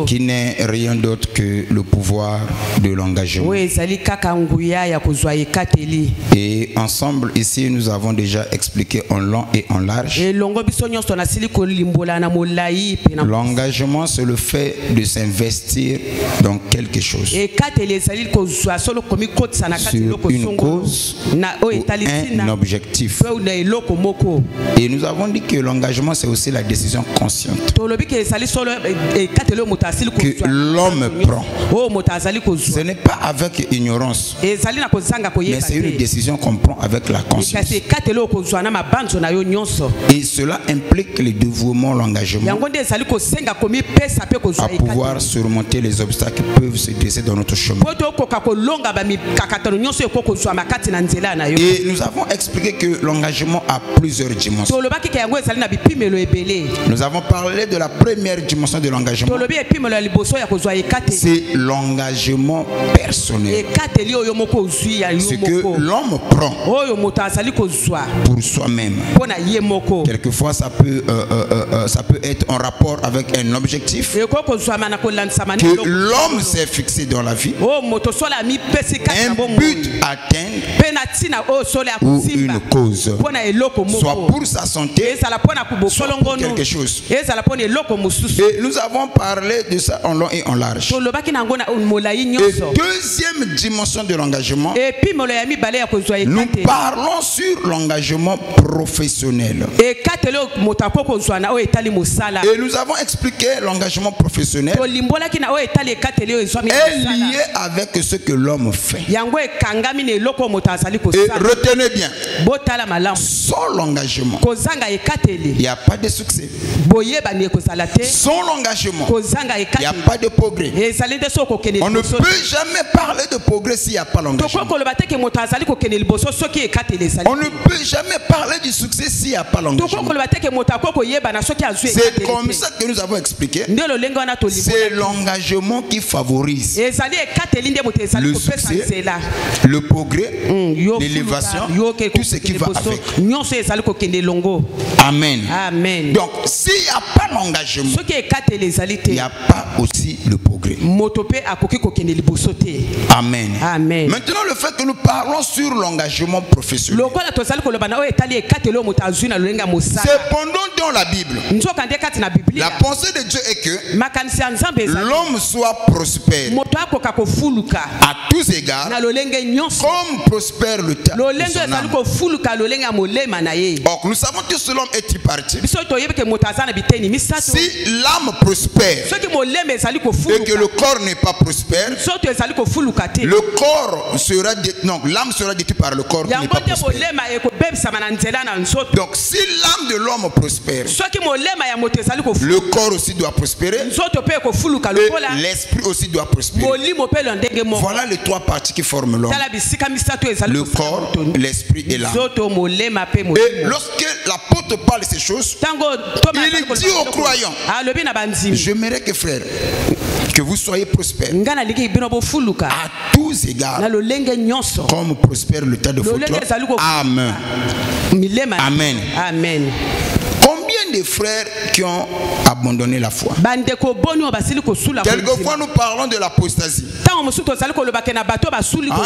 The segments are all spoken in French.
qui n'est rien d'autre que le pouvoir de l'engagement. Et ensemble, ici, nous avons déjà expliqué en long et en large. L'engagement, c'est le fait de s'investir dans quelque chose, sur une cause ou un objectif. Et nous avons dit que l'engagement, c'est aussi la décision consciente que l'homme prend. Ce n'est pas avec ignorance, mais c'est une décision qu'on prend avec la conscience. Et cela implique le dévouement, l'engagement à pouvoir surmonter les obstacles qui peuvent se dresser dans notre chemin. Et nous avons expliqué que l'engagement a plusieurs dimensions. Nous avons parlé de la première dimension de l'engagement. C'est l'engagement personnel. Ce que l'homme prend pour soi-même. Quelquefois, ça peut être en rapport avec un objectif que l'homme s'est fixé dans la vie, un but à atteindre ou une cause, soit pour sa santé, soit pour quelque chose. Et nous avons parlé de ça en long et en large. Et deuxième dimension de l'engagement, nous parlons sur l'engagement professionnel. Et nous avons expliqué l'engagement professionnel est lié avec ce que l'homme fait. Et retenez bien, sans l'engagement, il n'y a pas de succès. Sans l'engagement, il n'y a pas de progrès. On ne peut jamais parler de progrès s'il n'y a pas l'engagement. On ne peut jamais parler du succès s'il n'y a pas l'engagement. C'est comme ça que nous avons expliqué. C'est l'engagement qui favorise le succès, le progrès, l'élévation, tout ce qui va avec. Amen. Amen. Donc, s'il n'y a pas l'engagement, il n'y a pas aussi le progrès. Amen. Amen. Maintenant, le fait que nous parlons sur l'engagement professionnel, cependant dans la Bible, la pensée de Dieu est que l'homme soit prospère à tous égards, comme prospère le talent de son âme. Or, nous savons que ce l'homme est tripartite. Si l'âme prospère et que le corps n'est pas prospère, le corps sera l'âme sera détruite par le corps qui n'est pas prospère. Donc si l'âme de l'homme prospère, le corps aussi doit prospérer et l'esprit aussi doit prospérer. Voilà les trois parties qui forment l'homme: le corps, l'esprit et l'âme. Et lorsque l'apôtre parle de ces choses, il dit aux croyants: j'aimerais que frères, que vous soyez prospères à tous égards, comme prospère le tas de votre âme. Amen. Amen. Combien de frères qui ont abandonné la foi? Quelquefois nous parlons de l'apostasie. Ah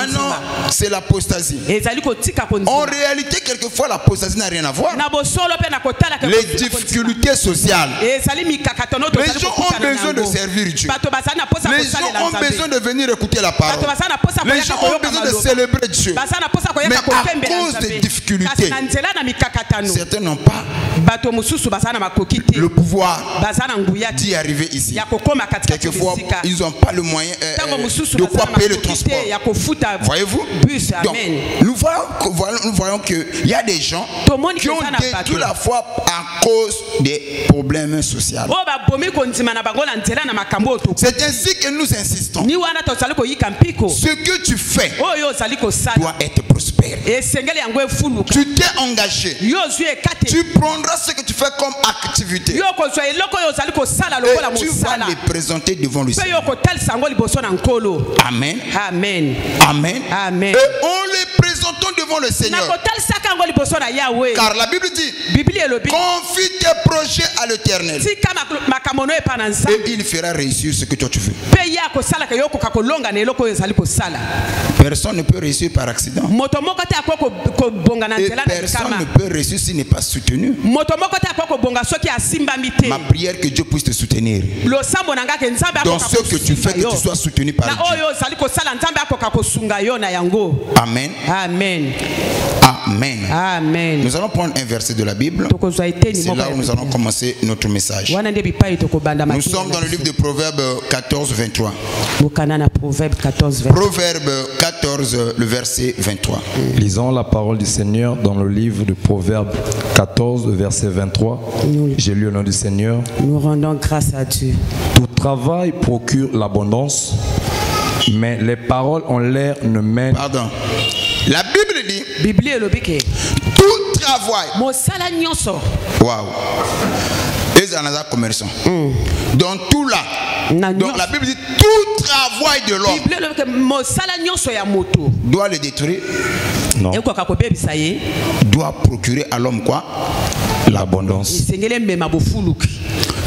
non, c'est l'apostasie. En réalité, quelquefois l'apostasie n'a rien à voir. Les difficultés sociales. Les gens ont besoin de servir Dieu. Les gens ont besoin de venir écouter la parole. Les gens ont besoin de célébrer Dieu. Mais à cause des difficultés, certains n'ont pas le pouvoir d'y arriver ici. Quelquefois, ils n'ont pas le moyen de quoi payer le transport. Voyez-vous? Donc, nous voyons qu'il y a des gens qui ont détruit la foi à cause des problèmes sociaux. C'est ainsi que nous insistons. Ce que tu fais doit être prospère. Tu t'es engagé. Tu prendras ce que tu fais comme activité. Et tu vas les présenter devant le Seigneur. Amen. Amen. Amen. Et en les présentant devant devant le Seigneur. Car la Bible dit, confie tes projets à l'Éternel. Et il fera réussir ce que toi tu veux. Personne ne peut réussir par accident. Et personne ne peut réussir s'il n'est pas soutenu. Ma prière que Dieu puisse te soutenir. Dans ce que tu fais, que tu sois soutenu par Dieu. Amen. Amen. Amen. Amen. Nous allons prendre un verset de la Bible. C'est là où nous allons commencer notre message. Nous sommes dans le livre de Proverbes 14, 23. Proverbes 14, le verset 23. Lisons la parole du Seigneur dans le livre de Proverbes 14, verset 23. J'ai lu au nom du Seigneur. Nous rendons grâce à Dieu. Tout travail procure l'abondance, mais les paroles en l'air ne mènent. Pardon. La Bible dit tout travail. Waouh. Les anazas commerçants. Dans tout là. Donc la Bible dit tout travail de l'homme doit le détruire. Non. Doit procurer à l'homme quoi? L'abondance.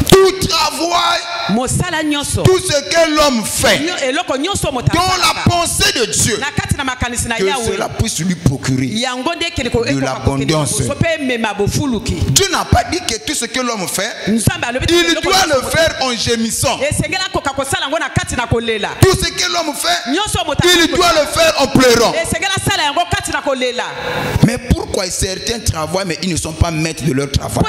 Tout travail, tout ce que l'homme fait dans la pensée de Dieu, que cela puisse lui procurer de l'abondance. Dieu n'a pas dit que tout ce que l'homme fait, il doit le faire en gémissant. Tout ce que l'homme fait, il doit le faire en pleurant. Mais pourquoi certains travaillent mais ils ne sont pas maîtres de leur travail?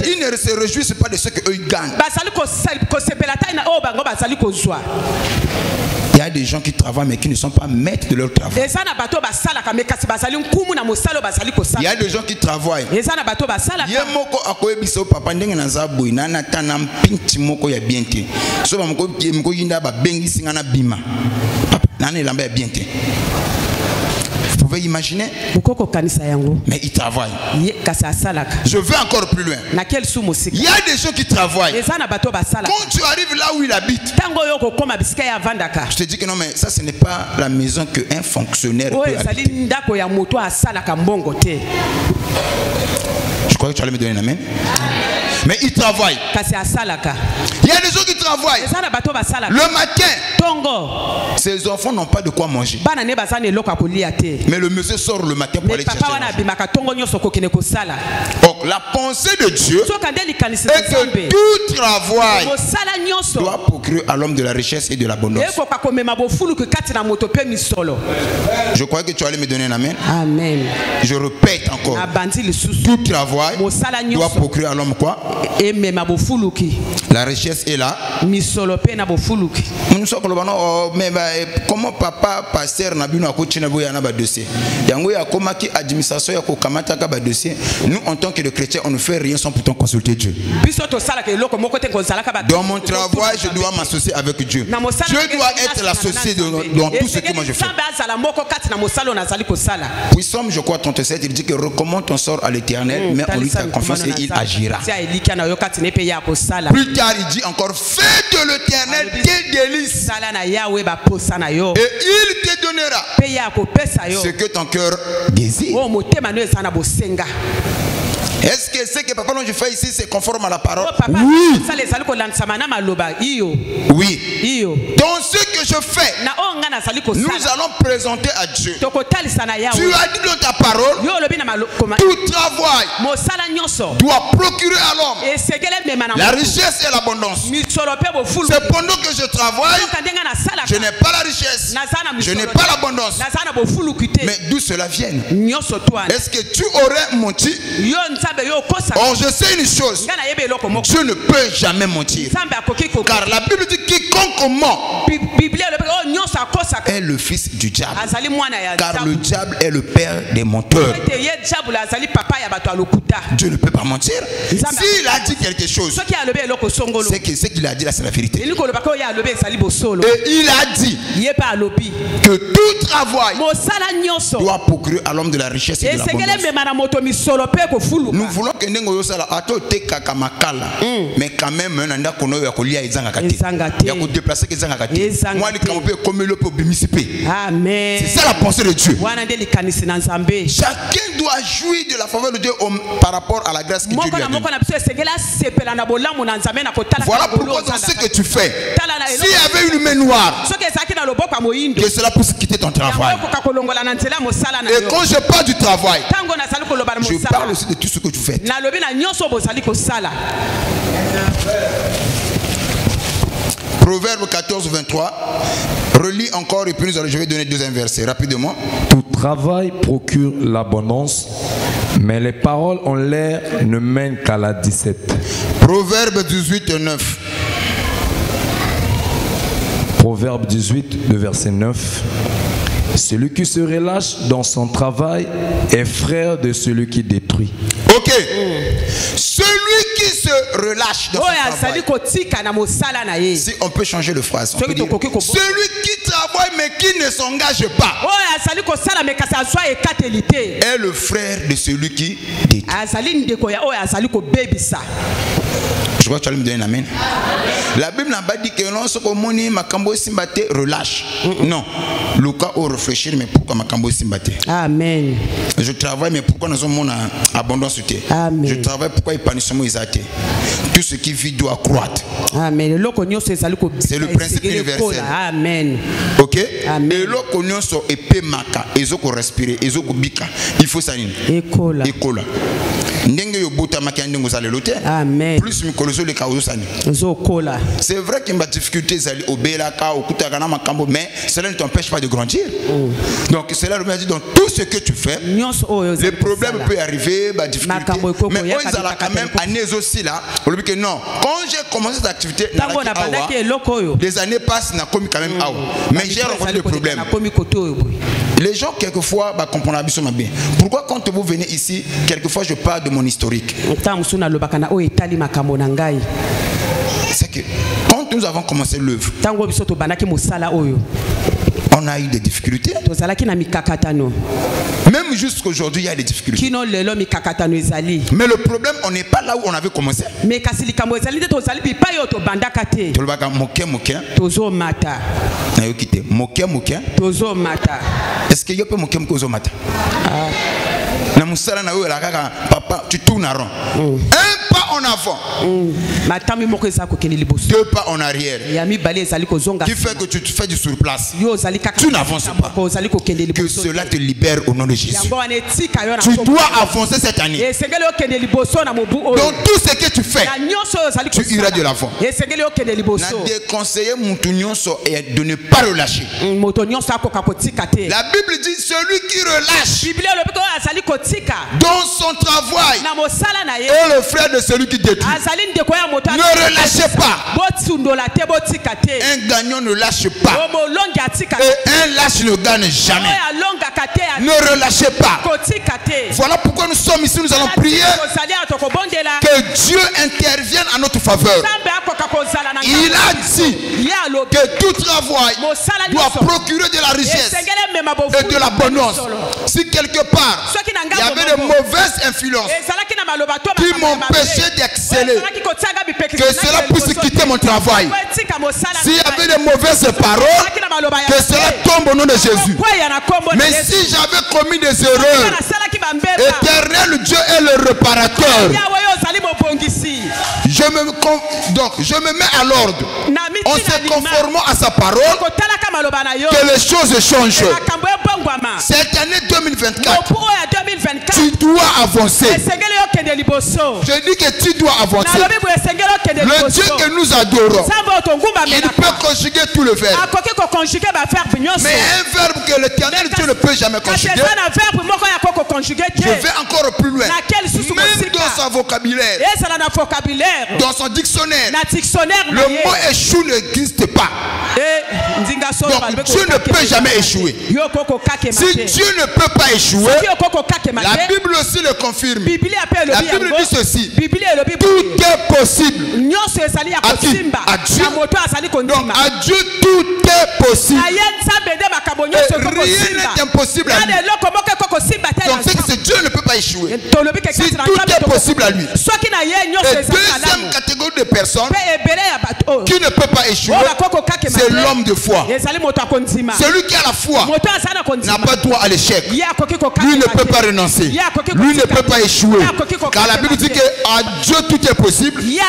Ils ne se réjouissent pas de ce qu'eux gagnent. Il y a des gens qui travaillent mais qui ne sont pas maîtres de leur travail. Il y a des gens qui travaillent. Vous pouvez imaginer? Mais ils travaillent. Je vais encore plus loin. Il y a des gens qui travaillent. Quand tu arrives là où il habite, je te dis que non, mais ça ce n'est pas la maison qu'un fonctionnaire peut habiter. Je crois que tu allais me donner un amen. Mais ils travaillent. Il y a des gens qui travaillent. Le matin, ces enfants n'ont pas de quoi manger. Mais le monsieur sort le matin pour aller chercher. Donc la pensée de Dieu est que tout travail doit procurer à l'homme de la richesse et de l'abondance. Je crois que tu allais me donner un amen. Amen. Je répète encore. Tout travail doit procurer à l'homme quoi? La richesse est là. Comment papa pasteur Nabino a coaché Naboya na dossier. Yango ya komaki administration ya kokamata ka dossier. Nous en tant que chrétiens on ne fait rien sans pourtant consulter Dieu. Dans mon travail je dois m'associer avec Dieu. Dieu doit être l'associé dans tout ce que moi je fais. Puis Somme je crois 37 il dit que recommande ton sort à l'Éternel mais on lui fait confiance et il agira. Plus tard il dit encore fais de l'Éternel tes délices et il te donnera ce que ton cœur désire. Est-ce que ce que papa je fais ici c'est conforme à la parole? Oui. Oui. Dans ce que je fais, nous allons présenter à Dieu. Tu as dit dans ta parole, tout travail doit procurer à l'homme la richesse et l'abondance. C'est pendant que je travaille, je n'ai pas la richesse, je n'ai pas l'abondance. Mais d'où cela vient? Est-ce que tu aurais menti? Or je sais une chose, Dieu ne peut jamais mentir. Car la Bible dit quiconque ment est le fils du diable. Car le diable est le père des menteurs. Dieu ne peut pas mentir. S'il a dit quelque chose, c'est que ce qu'il a dit là c'est la vérité. Et il a dit que tout travail doit procurer à l'homme de la richesse et de l'abondance. nous voulons que Nengo Sala ato te kakamakala, mais quand même un anda kono ya kolia ezanga kati, ya ko déplacer ezanga kati. Moi les kamopé comme le peuple municipal. Amen. C'est ça la pensée de Dieu. Chacun doit jouir de la faveur de Dieu par rapport à la grâce que Dieu lui a donnée. Voilà pourquoi dans ce que tu fais, s'il y avait une main noire, que cela puisse quitter ton travail. Et quand je parle du travail, je parle aussi de tout ce que tu fais. Proverbe 14, 23. Relis encore et puis je vais donner deuxième verset rapidement. Tout travail procure l'abondance, mais les paroles en l'air ne mènent qu'à la 17. Proverbe 18, 9. Proverbe 18, de verset 9. Celui qui se relâche dans son travail est frère de celui qui détruit. Ok. Celui qui se relâche dans son travail. Si on peut changer de phrase, on peut dire, celui qui travaille mais qui ne s'engage pas est le frère de celui qui détruit. Je crois que tu allais me donner un amen. La Bible n'a pas dit que l'on se communi makambo simbate relâche. Non. Lucas au réfléchir mais pourquoi makambo simbate. Amen. Je travaille mais pourquoi nous avons mon abondance. Amen. Je travaille pourquoi épanouissement isate. Tout ce qui vit doit croître. Amen. C'est le principe universel. Amen. Ok. Amen. Et l'okonyo so épée maka ezoko respirer ezoko bika. Il faut ça nini. Écola. Écola. Ndenge yo bota maka ndenge za lelote. Amen. Plus mikolozo le kaozo sani. Zokola. C'est vrai qu'il y a des difficultés zali obelaka okutaka na makambo mais cela ne t'empêche pas de grandir. Donc cela remet dit dans tout ce que tu fais. Les problèmes peuvent arriver, bah difficultés. Mais on a quand même année aussi là. On dit que non. Quand j'ai commencé cette activité, les années passent, n'a commis quand même awa. Mais j'ai rencontré des problèmes. Les gens quelquefois bah comprendre bien. Pourquoi quand vous venez ici, quelquefois je parle de mon historique. C'est que quand nous avons commencé l'œuvre, on a eu des difficultés. Même jusqu'aujourd'hui, il y a des difficultés. Mais le problème, on n'est pas là où on avait commencé. Est-ce qu'il y a pas moké moké mata? Papa, tu tournes en rond. Un pas en avant. 2 pas en arrière. Qui fait que tu te fais du surplace. Tu n'avances pas. Que cela te libère au nom de Jésus. Tu dois avancer cette année. Dans tout ce que tu fais, tu iras de l'avant. Je déconseille de ne pas relâcher. La Bible dit celui qui relâche dans son travail est le frère de celui qui détruit. Ne relâchez pas. Un gagnant ne lâche pas. Et un lâche ne gagne jamais. Ne relâchez pas. Voilà pourquoi nous sommes ici. Nous allons prier que Dieu intervienne en notre faveur. Il a dit que tout travail doit procurer de la richesse et de l'abondance. Si quelque part il y avait de mauvaises influences qui m'empêchaient d'exceller, que cela puisse quitter mon travail. S'il y avait de mauvaises paroles, que cela tombe au nom de Jésus. Mais si j'avais commis des erreurs, Éternel Dieu est le réparateur. Je me mets à l'ordre en se conformant à sa parole, que les choses changent. Cette année 2024, tu dois avancer. Je dis que tu dois avancer. Le Dieu que nous adorons, il peut conjuguer tout le verbe. Mais un verbe que l'Éternel Dieu ne peut jamais conjuguer, je vais encore plus loin. Même dans son vocabulaire, dans son dictionnaire, le mot échoue n'existe pas. Donc Dieu ne peut jamais échouer. Si Dieu ne peut pas échouer, la Bible aussi le confirme. La Bible dit ceci: tout est possible. À qui? À Dieu. Donc à Dieu tout est possible. Et rien n'est impossible à lui. c'est que ce Dieu ne peut pas échouer. Si tout est possible à lui. Et deuxième catégorie de personnes qui ne peut pas échouer, c'est l'homme de foi. Celui qui a la foi n'a pas droit à l'échec. Lui ne peut pas renoncer. Lui ne peut pas échouer. Car la Bible dit qu'à Dieu tout est possible et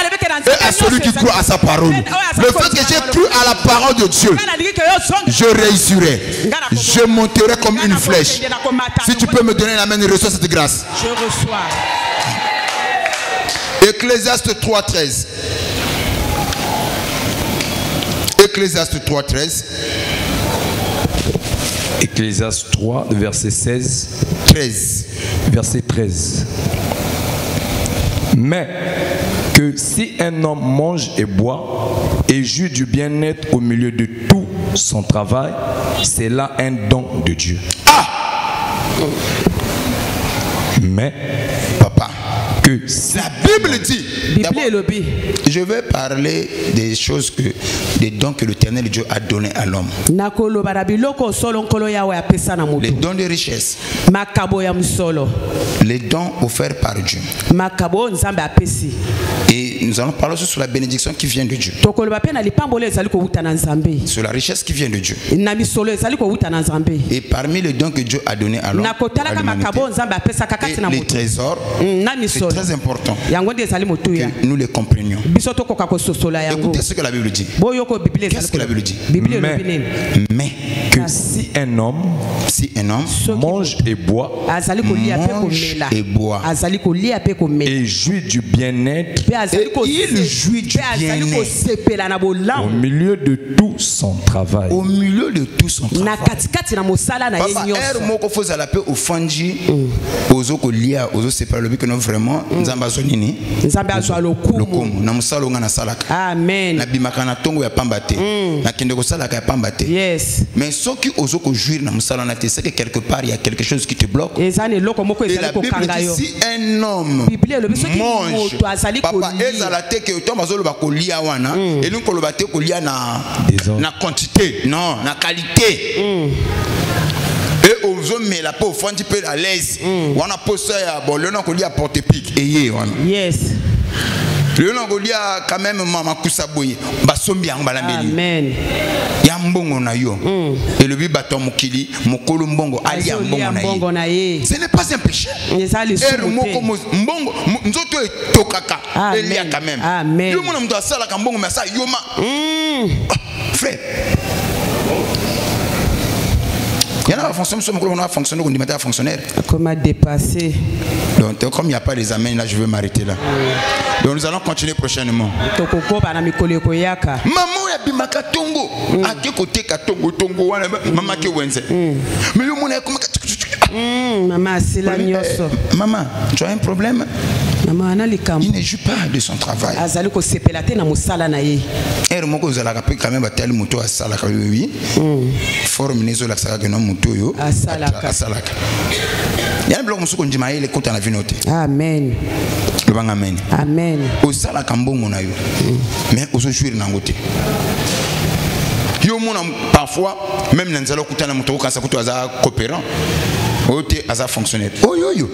à celui qui croit à sa parole. Le fait que j'ai cru à la parole de Dieu, je réussirai. Je monterai comme une flèche. Si tu peux me donner la main et reçois cette grâce. Je reçois. Ecclésiaste 3.13. Ecclésiaste 3.13. Ecclésiaste 3, verset 16. 13. Verset 13. Mais que si un homme mange et boit et jouit du bien-être au milieu de tout son travail, c'est là un don de Dieu. Ah! Mais papa, que la Bible dit, je vais parler des choses des dons que l'Éternel Dieu a donné à l'homme. Les dons de richesse, les dons offerts par Dieu. Et nous allons parler aussi sur la bénédiction qui vient de Dieu, sur la richesse qui vient de Dieu. Et parmi les dons que Dieu a donnés à l'homme, les trésors, c'est très important que nous les comprenions. Écoutez ce que la Bible dit. Qu'est-ce que la Bible dit? Mais que si un homme mange et boit et jouit du bien-être, il jouit du bien-être au milieu de tout son travail. Au milieu de tout son travail. Papa, moko foza la paix au fanji, ozo kolia, ozo séparer le que non vraiment nzamba zonini. Nzamba zo lokumu. Na musalo ngana salaka. Amen. Na bimaka na tongo ya pambate. Na kende ko salaka ya pambate. Yes. Mais ce qui ozo ko jouir na musalo na te, c'est que quelque part il y a quelque chose qui te bloque. Et la Bible dit si un homme mange, papa ezala te que to mazolo ba kolia wana, et nous ko lo ba te kolia na quantité, non, na qualité. Et aux hommes, mais la peau, font un petit peu à l'aise. On a posé à bon, le nom qu'on dit à porte pique. Yes. Le nom qu'on dit à quand même maman Koussaboye. Basombiang balameli. Amen. Yambongo na yo. Et le bibaton mokili, mokolo mbongo, ali mbongo na ye. Ce n'est pas un péché. Moko mbongo, nzoto tokaka. Il y a quand même. Amen. Le monde doit ça la kambongo mais ça yoma. Frère. Il y en a qui fonctionné comme des fonctionnaires. Comment dépasser? Donc, comme il n'y a pas les amens, là, je vais m'arrêter là. Donc, nous allons continuer prochainement. Maman, ya bimaka tongo. À quel côté ka tongo maman ke wenze. Mais le monde est comme maman, c'est la nyoso. Maman, tu as un problème? Il ne joue pas de son travail. Quand même tel moto à salaka oui. Forme nezo la salaka non moto yo. À salaka. Il y a un bloc musuko ndima ile kota na vinote. Amen. Le bang amen. Amen. Au salaka mbongo na yo. Mais au jouir na ngote. Yo mona parfois même nanzalo kutana moto kansa kuto aza coopérant. Ote aza fonctionnaire. Oh yo yo.